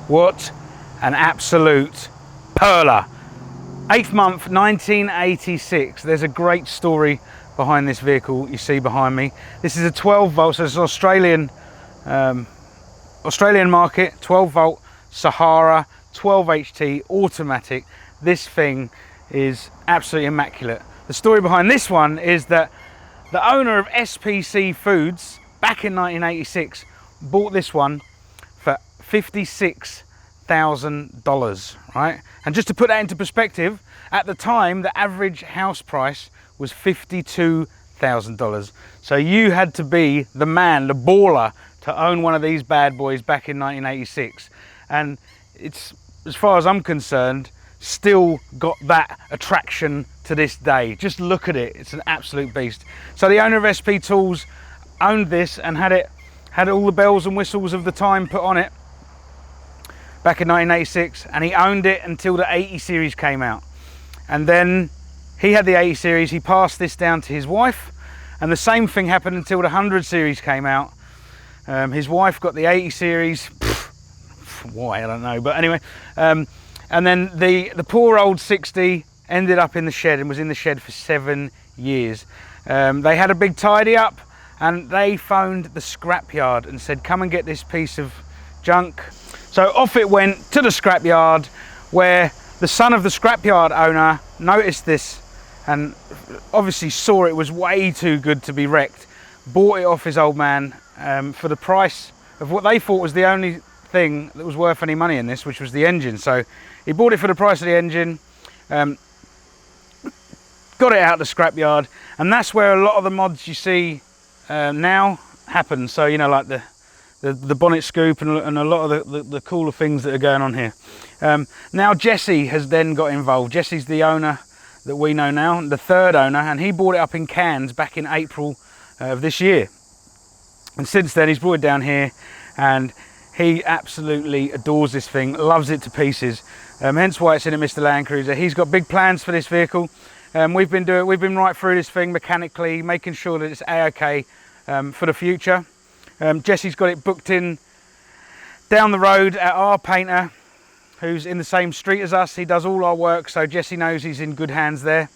What an absolute perler. 8th month 1986. There's a great story behind this vehicle you see behind me. This is a 12 volt, so it's an Australian market, 12 volt Sahara 12 HT automatic. This thing is absolutely immaculate. The story behind this one is that the owner of SPC Foods back in 1986 bought this one for $56,000, right? And just to put that into perspective, at the time the average house price was $52,000. So you had to be the man, the baller, to own one of these bad boys back in 1986. And it's, as far as I'm concerned, still got that attraction to this day. Just look at it, it's an absolute beast. So the owner of SP Tools owned this and had all the bells and whistles of the time put on it back in 1986, and he owned it until the 80 series came out. And then he had the 80 series, he passed this down to his wife, and the same thing happened until the 100 series came out. His wife got the 80 series, why I don't know, but anyway, and then the poor old 60 ended up in the shed and was in the shed for 7 years. They had a big tidy up and they phoned the scrapyard and said, come and get this piece of junk. So off it went to the scrapyard, where the son of the scrapyard owner noticed this and obviously saw it was way too good to be wrecked, bought it off his old man for the price of what they thought was the only thing that was worth any money in this, which was the engine. So he bought it for the price of the engine, got it out the scrapyard, and that's where a lot of the mods you see now happen. So, you know, like the bonnet scoop and a lot of the cooler things that are going on here. Now Jesse has then got involved. Jesse's the owner that we know now, the third owner, and he bought it up in Cairns back in April of this year. And since then he's brought it down here, and he absolutely adores this thing, loves it to pieces. Hence why it's in a Mr. Landcruiser. He's got big plans for this vehicle. We've been right through this thing mechanically, making sure that it's A-OK for the future. Jesse's got it booked in down the road at our painter, who's in the same street as us. He does all our work, so Jesse knows he's in good hands there.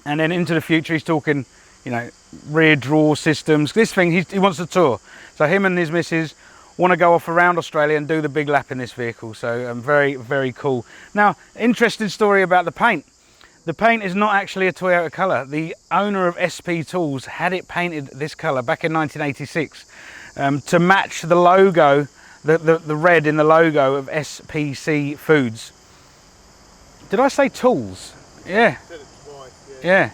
And then into the future, he's talking, you know, rear draw systems. This thing, he wants a tour. So him and his missus want to go off around Australia and do the big lap in this vehicle. So very, very cool. Now, interesting story about the paint. The paint is not actually a Toyota colour. The owner of SP Tools had it painted this colour back in 1986 to match the logo, the red in the logo of SPC Foods. Did I say Tools? Yeah. Yeah.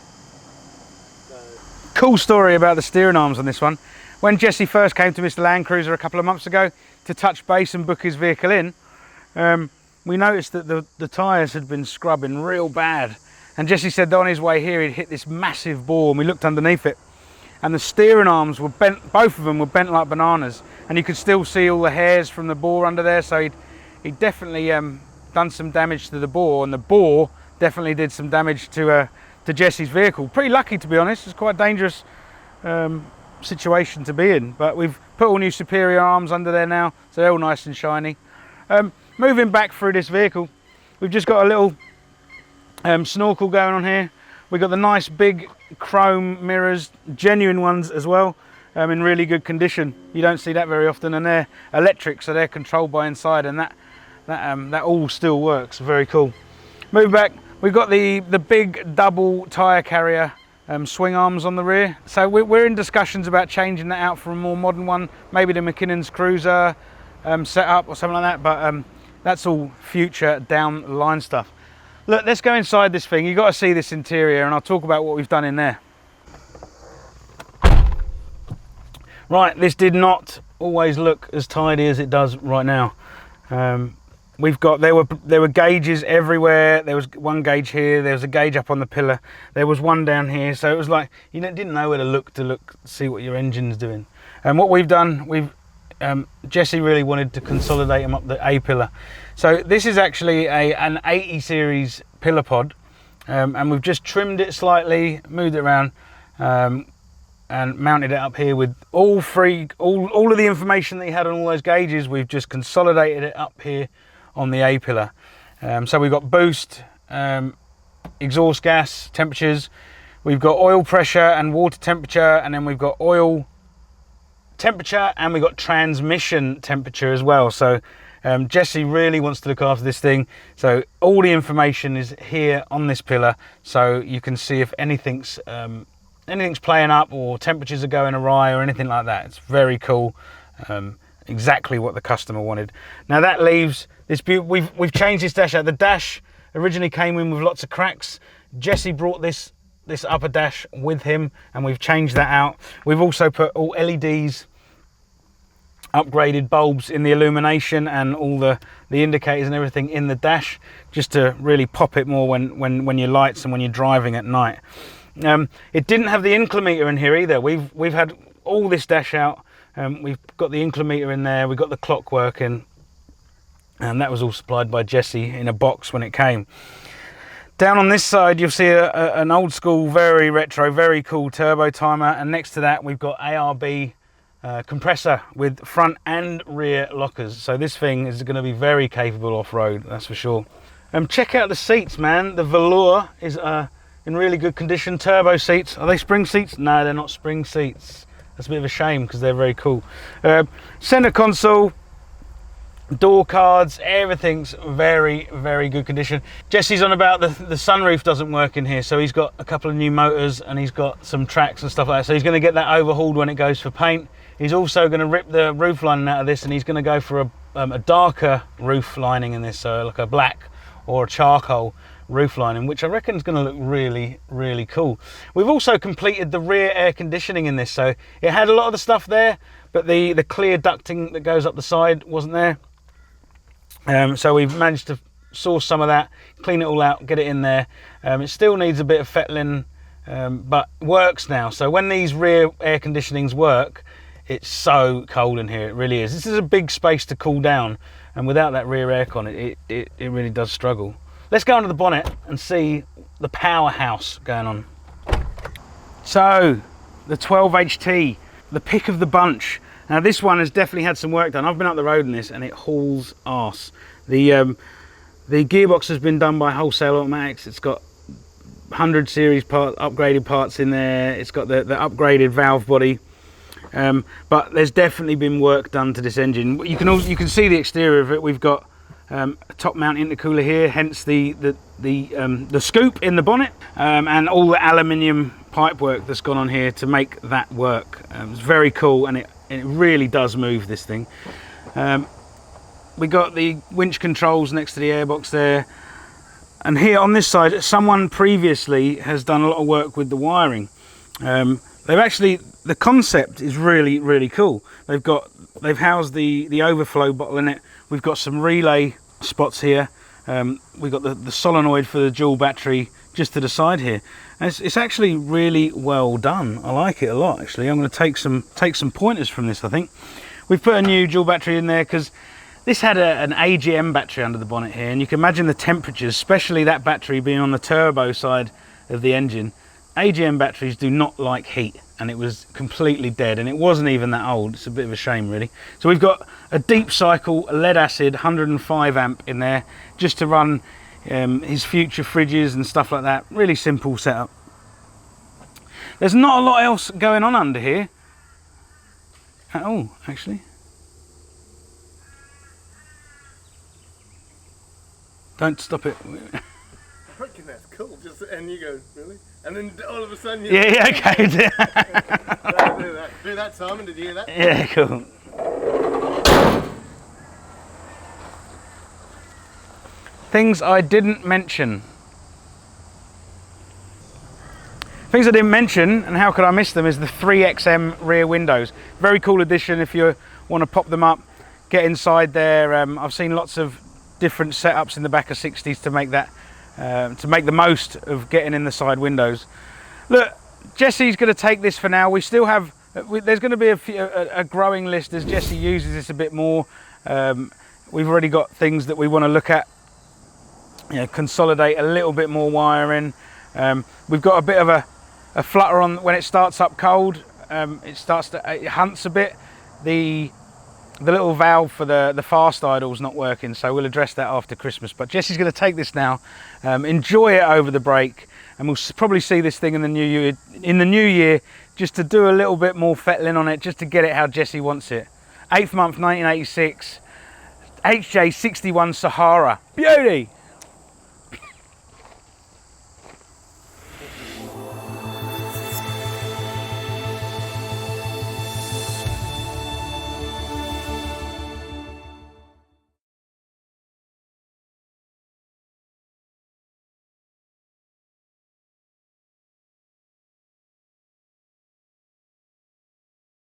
Cool story about the steering arms on this one. When Jesse first came to Mr. Landcruiser a couple of months ago to touch base and book his vehicle in, we noticed that the tyres had been scrubbing real bad. And Jesse said that on his way here he'd hit this massive bore, and we looked underneath it. And the steering arms were bent, both of them were bent like bananas. And you could still see all the hairs from the bore under there, so he'd definitely done some damage to the bore, and the bore definitely did some damage to Jesse's vehicle. Pretty lucky, to be honest. It's quite a dangerous situation to be in, but we've put all new superior arms under there now, so they're all nice and shiny. Moving back through this vehicle, we've just got a little snorkel going on here. We've got the nice big chrome mirrors, genuine ones as well, in really good condition. You don't see that very often, and they're electric, so they're controlled by inside, and that all still works. Very cool. Moving back, we've got the big double tyre carrier swing arms on the rear. So we're in discussions about changing that out for a more modern one, maybe the McKinnon's Cruiser setup or something like that, but that's all future down the line stuff. Look, let's go inside this thing. You've got to see this interior, and I'll talk about what we've done in there. Right, this did not always look as tidy as it does right now. We've got, there were gauges everywhere. There was one gauge here, there was a gauge up on the pillar, there was one down here, so it was like you didn't know where to look see what your engine's doing. And what we've done, Jesse really wanted to consolidate them up the A pillar. So this is actually an 80 series pillar pod, and we've just trimmed it slightly, moved it around, and mounted it up here with all of the information that he had on all those gauges. We've just consolidated it up here on the A-pillar. So we've got boost, exhaust gas temperatures, we've got oil pressure and water temperature, and then we've got oil temperature, and we've got transmission temperature as well. So Jesse really wants to look after this thing, so all the information is here on this pillar, so you can see if anything's playing up or temperatures are going awry or anything like that. It's very cool. Exactly what the customer wanted. Now that leaves this we've changed this dash out. The dash originally came in with lots of cracks. Jesse brought this upper dash with him, and we've changed that out. We've also put all LEDs, upgraded bulbs in the illumination, and all the indicators and everything in the dash, just to really pop it more when you're lights and when you're driving at night. It didn't have the inclimeter in here either. We've had all this dash out. We've got the inclimeter in there, we've got the clock working, and that was all supplied by Jesse in a box when it came. Down on this side you'll see an old school, very retro, very cool turbo timer, and next to that we've got ARB compressor with front and rear lockers. So this thing is going to be very capable off-road, that's for sure. Check out the seats, man. The velour is in really good condition. Turbo seats. Are they spring seats? No, they're not spring seats. That's a bit of a shame because they're very cool. Center console, door cards, everything's very, very good condition. Jesse's on about the sunroof doesn't work in here, so he's got a couple of new motors and he's got some tracks and stuff like that. So he's going to get that overhauled when it goes for paint. He's also going to rip the roof lining out of this, and he's going to go for a darker roof lining in this, so like a black or a charcoal roof lining, which I reckon is going to look really, really cool. We've also completed the rear air conditioning in this, so it had a lot of the stuff there, but the clear ducting that goes up the side wasn't there. So we've managed to source some of that, clean it all out, get it in there. It still needs a bit of fettling, but works now. So when these rear air conditionings work, it's so cold in here, it really is. This is a big space to cool down, and without that rear aircon, it really does struggle. Let's go under the bonnet and see the powerhouse going on. So, the 12HT, the pick of the bunch. Now this one has definitely had some work done. I've been up the road in this and it hauls arse. The gearbox has been done by Wholesale Automatics. It's got 100 series upgraded parts in there. It's got the upgraded valve body. But there's definitely been work done to this engine. You can see the exterior of it. We've got a top mount intercooler here, hence the scoop in the bonnet, and all the aluminium pipework that's gone on here to make that work. It's very cool, and it really does move this thing. We got the winch controls next to the airbox there, and here on this side someone previously has done a lot of work with the wiring. The concept is really, really cool. They've housed the overflow bottle in it. We've got some relay spots here. We've got the solenoid for the dual battery just to the side here. And it's actually really well done. I like it a lot, actually. I'm going to take some pointers from this, I think. We've put a new dual battery in there because this had an AGM battery under the bonnet here, and you can imagine the temperatures, especially that battery being on the turbo side of the engine. AGM batteries do not like heat, and it was completely dead, and it wasn't even that old. It's a bit of a shame, really. So we've got a deep cycle lead acid 105 amp in there just to run his future fridges and stuff like that. Really simple setup. There's not a lot else going on under here at all, actually. Don't stop it. I reckon that's cool. And you go, really? And then all of a sudden you... Yeah, okay. do that, Simon. Did you hear that? Yeah, cool. Things I didn't mention. Things I didn't mention, and how could I miss them, is the 3XM rear windows. Very cool addition if you want to pop them up, get inside there. I've seen lots of different setups in the back of 60s to make that to make the most of getting in the side windows. Look, Jesse's going to take this for now. We still have, there's going to be a growing list as Jesse uses this a bit more. We've already got things that we want to look at, consolidate a little bit more wiring. We've got a bit of a flutter on when it starts up cold. it starts to, it hunts a bit. The little valve for the fast idle's not working, so we'll address that after Christmas. But Jesse's going to take this now, enjoy it over the break, and we'll probably see this thing in the new year, just to do a little bit more fettling on it, just to get it how Jesse wants it. 8th month 1986, HJ61 Sahara, beauty.